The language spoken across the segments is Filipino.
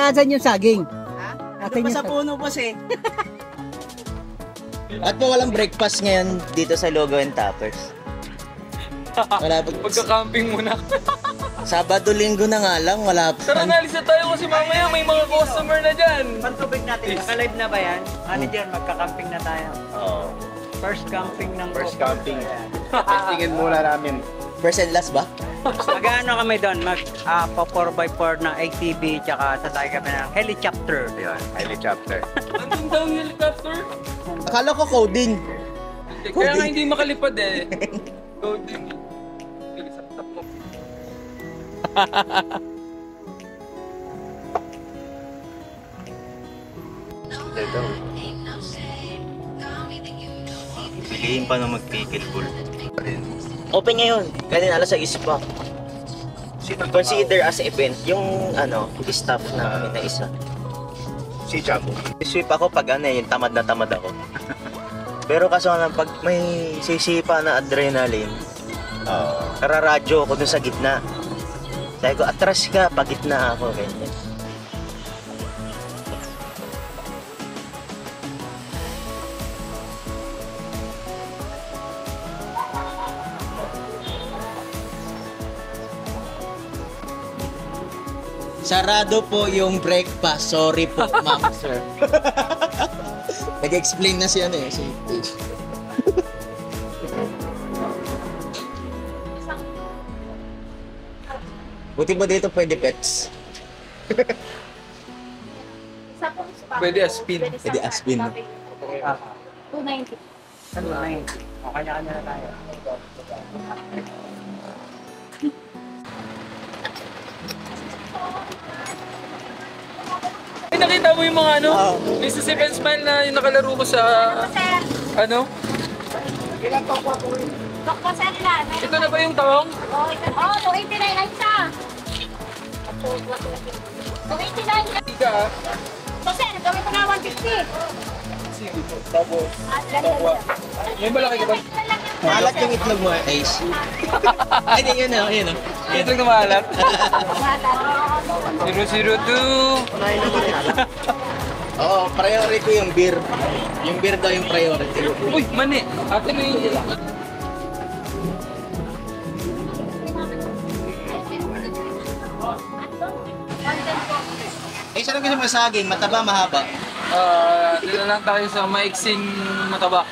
Asan yung saging? Ha? Asan Ano pa yung sa puno, boss eh? At po walang breakfast ngayon dito sa Logo and Tappers. Wala pa. Pagka-camping muna. Sabado, linggo na nga lang, wala pa. Tara, nalis na tayo kasi mamaya may mga customer na dyan. Pantubig natin, naka-live na ba yan? Manager, magka-camping na tayo. Oh. First camping ng First camping. Testingin muna namin. First and last ba? Mag-ano kami doon, mag-4x4 na ATV, tsaka sasakay kami ng helicopter. Yun, helicopter. Andun daw yung helicopter. Akala ko coding. Kaya nga hindi makalipad eh. Coding. Sa top mo. Ito. Piliin pa na mag-pickleball. Open ngayon. Kanina alas 6 pa. Consider as event yung staff namin na isa. Si Chapo. Sweep ako pag yung tamad na tamad ako. Pero kaso nga pag may sisipa na adrenaline, kararadyo ako dun sa gitna. Sabi ko, atras ka, pag gitna ako. Ganyan. Sarado po yung breakfast. Sorry po, ma'am, sir. Nag-explain na siya si Buti mo dito pwede pets. Pwede aspin. Pwede aspin. 290. Ano na yun? O, kanya-kanya na tayo. Ay, nakita mo yung mga may sisip and smile na yung nakalaro ko sa Doktor sir lang. Ito na ba yung tawang? Oh, 289 lang siya. 289. Ika ah. So sir, gawin ko na 150. Sige po. Tapos, takwa. May malaki ka ba? Malat yung itlog mo, Ace. Ay, yun o. Ito na maalat. 002. Oo, priority yung beer. Yung beer daw yung priority. Uy, mani. Ate na yung... Eh, saan ang gusto mo saging? Mataba, mahaba? Dito lang tayo sa maiksing mataba.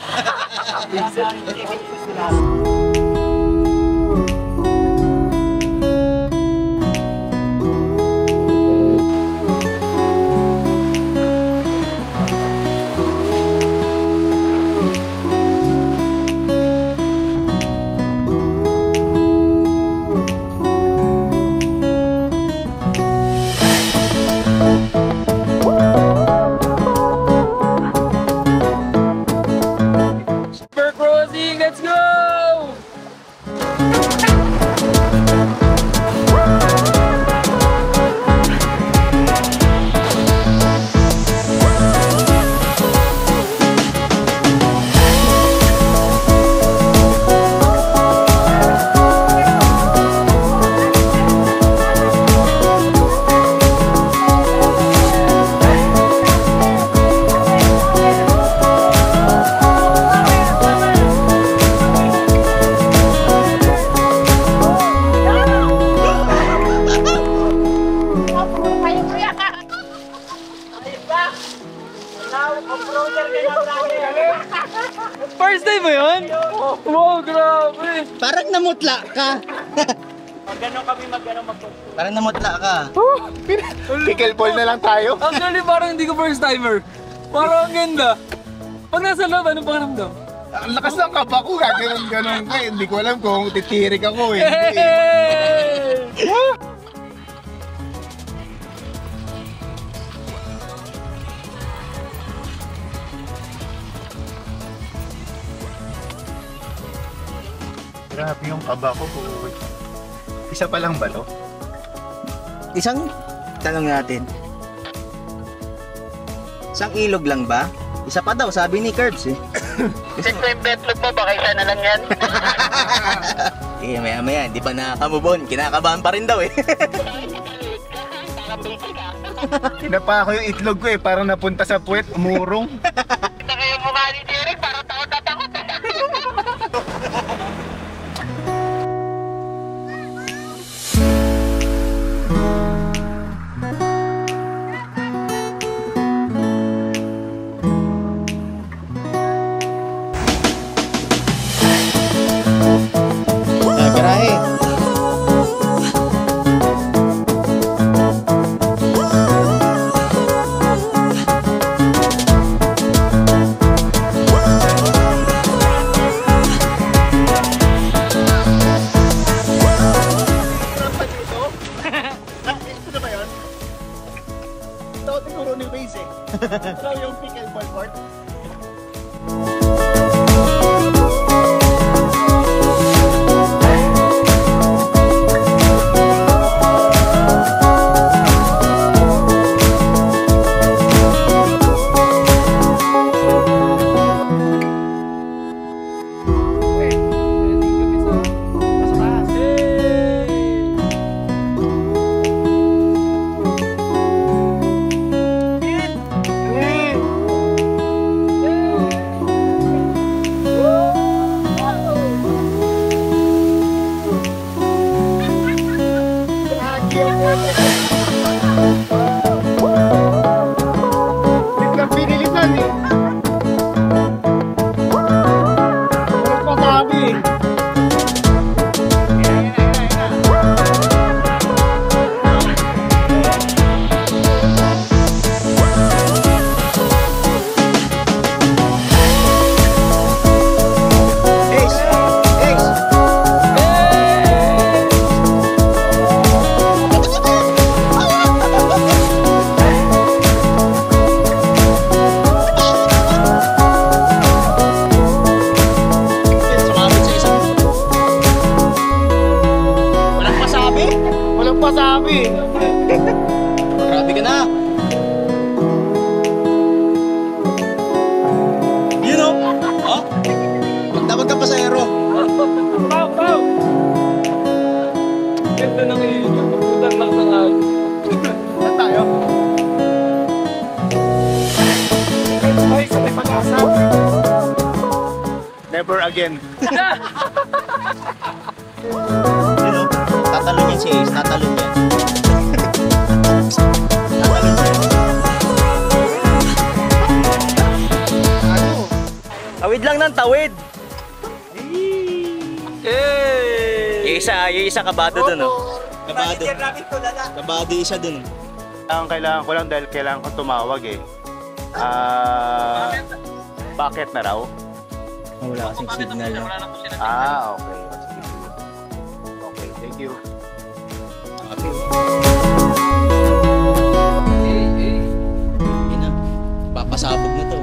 Let's go! First time mo yun? Wow, grabe! Parang namutla ka. Parang namutla ka. Pickleball na lang tayo. Actually, parang hindi ko first timer. Parang ang ganda. Pag nasa loob, anong pakiramdam? Ang lakas ng kaba ko, gano'n ka. Hindi ko alam kung titirik ako eh. Hey! Grabe yung kaba ko. Isa pa lang ba to? Isang tanong natin. Isang ilog lang ba? Isa pa daw, sabi ni Curbs eh. Ito yung betlog mo, baka isa na lang yan. Eh, maya-maya, di ba nakaka-move on? Kinakabahan pa rin daw eh. Tinapa ko yung itlog ko eh, parang napunta sa puwet, umurong. Garahe. Ito na ba yun? Ito siguro ni Waze eh. Ito yung pickleball court. Biglang pinilitan eh. Walang pasabi. Ace! Ace! Sumabit sa isang. Walang pasabi? Walang pasabi. Grabe ka na. You know? Oh? Magdamag ka pasahero. Pow! Pow! Ganda ng ilog. Pagputan lang ng agos. Saan tayo? Ay, sa may pag-asa. Never again. You know, tatalon yan si Ace, tatalon yan. Tatalon yan. Tawid lang ng tawid. Hey! Yung isa kabado dun, oh. Kabado. Kabado isa dun. Ang kailangan ko lang dahil kailangan ko tumawag eh. Bakit na raw? Wala kasing signal. No? Okay. Okay, thank you. Ina, papasabog na to.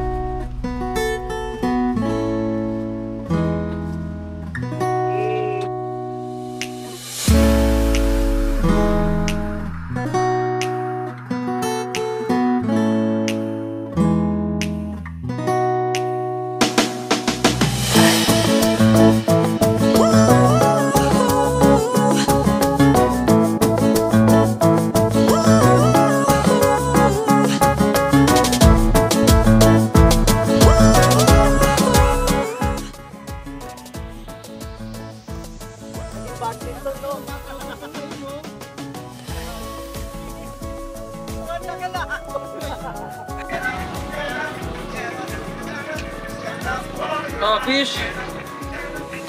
Fish!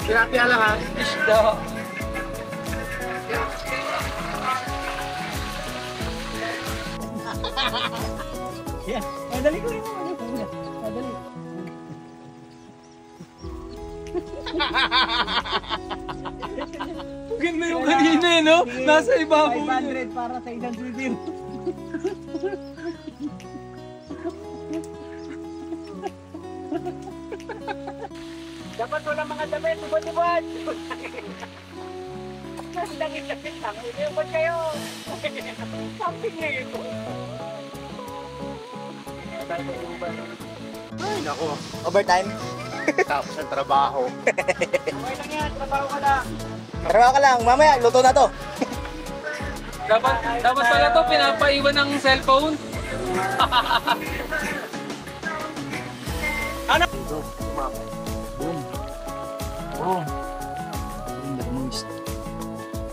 Tilapia lang ha. Fish daw. Dali ko rin naman. Dali. Ganda yung kanina eh, no? Nasa ibabaw niya. 500 para sa isang video. Dapat wala mga damit, tubad-tubad. Langit-langit lang, umibot kayo. Something na ito. Ay, nako. Overtime? Tapos ang trabaho. Okay lang yan, trabaho ka lang. Trabaho ka lang, mamaya, luto na to. Dapat pala to pinapaiwan ng cellphone.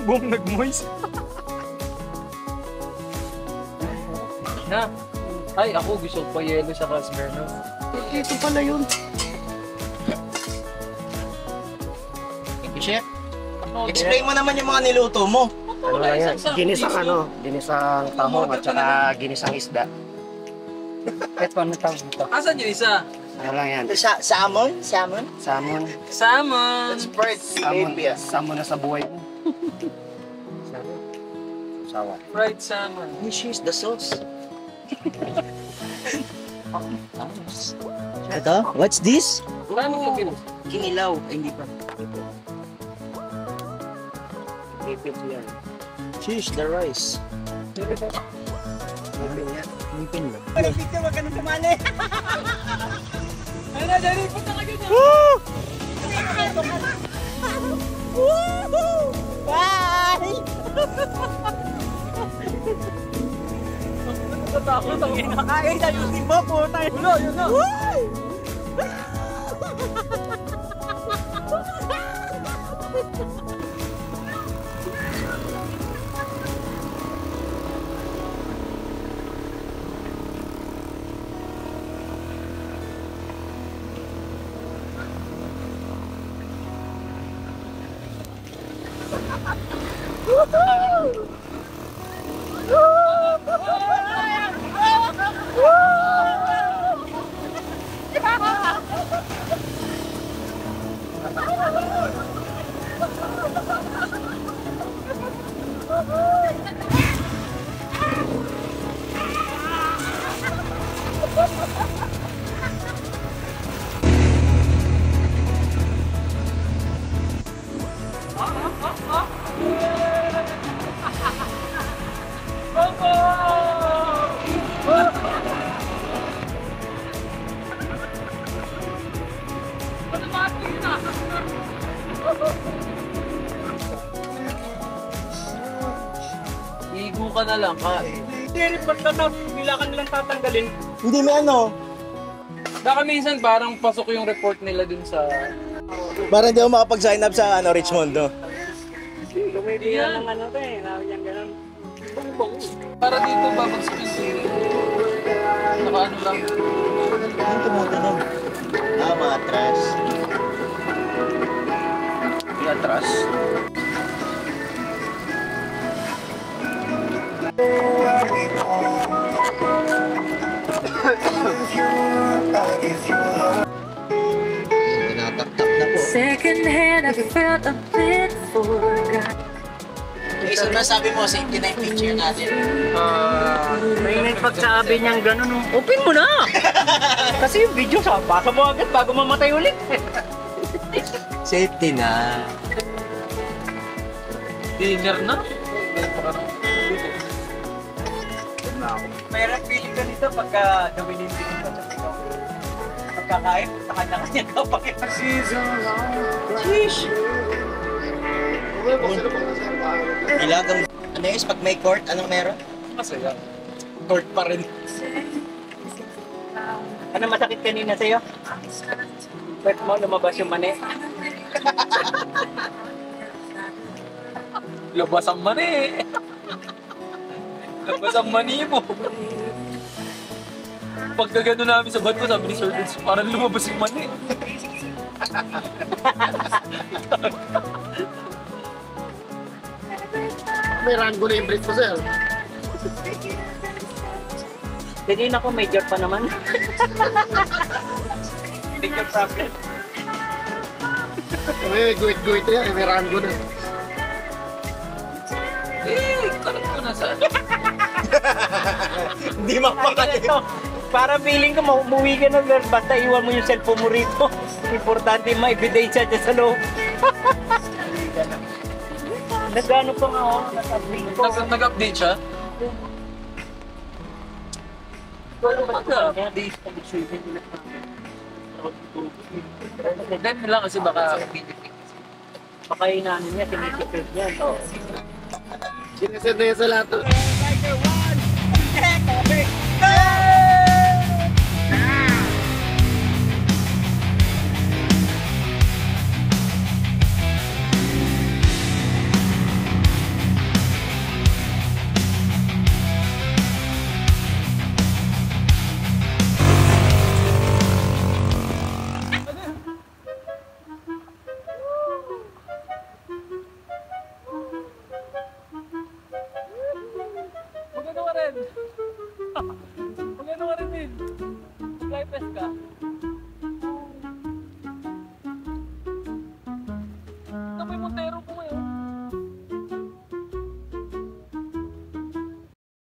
Boom, nag-moist. Na. Ay, ako gusto ko pa yelo sa Casberno. Ito pala yun. Chef, explain mo naman yung mga niluto mo. Ano lang yan? Ginisang tahong at saka ginisang isda. Ito ano tawag dito? Asan yung isa? Ano lang yan? Salmon? Salmon? Salmon. Salmon! Spread. Salmon, Labia. salmon na sa buhay mo. Sawa. Fried salmon. This is the sauce. Ito? What's this? Paano ito ginawa? Kinilaw. Ay, hindi pa. Ipit yan. Sheesh, the rice. Ipin lang. Picture, wag ka nang sumali. Ay, nadali po talaga niya. Bye! Natatakot ang ina. Ay, ayusin mo po tayo. Yun na. Igo ka na lang ka. Hindi, bila ka nilang tatanggalin. Hindi, may ano. Baka minsan parang pasok yung report nila dun sa... Parang hindi ako makapag-sign up sa Richmondo. Comedian ng ano to eh, namin yan ganun. Para dito babagsak yung siri. Naka ano lang. Ang tumutunog. Matras. Yung atras. Tinataktak na po. Second hand, I felt a bit forgot. Isa na sabi mo, safety na yung picture natin. May pagsabi niyang ganun, open mo na! Kasi yung video sa basa mo agad bago mamatay ulit. Safety na. Dinner na. Mayroon feeling ka nito pagka gawin din ka sa ikaw. Pagkakain, sa kanya-kanya ka pa kita. Sheesh! Ilagang, ano yun, pag may court, anong meron? Masaya. Court pa rin. Ano masakit kanina sa'yo? Pwede mo lumabas yung mani. Labas ang mani. Labas ang mani mo. Pagkagano namin sa bato, sabi ni Sir Vince, parang lumabas yung mani. May rango na yung break ko, sir. Ganyan ako, major pa naman. Major problem. May guwit-guwit na yan. May rango na. Kalat ko na saan. Hindi mapakali. Para feeling ko, umuwi ka na, basta iwan mo yung cellphone mo rito. Importante ma-ebidensya dyan sa loob. Nagano pa nga ako, nag-update ko. Nag-update siya? Then lang kasi baka Baka inaano niya, sinisipid niya. Sinesend na yan sa lahat. Tiger 1! Check! Okay! Go! Magano ka rin. Magano ka rin din. Skypes ka.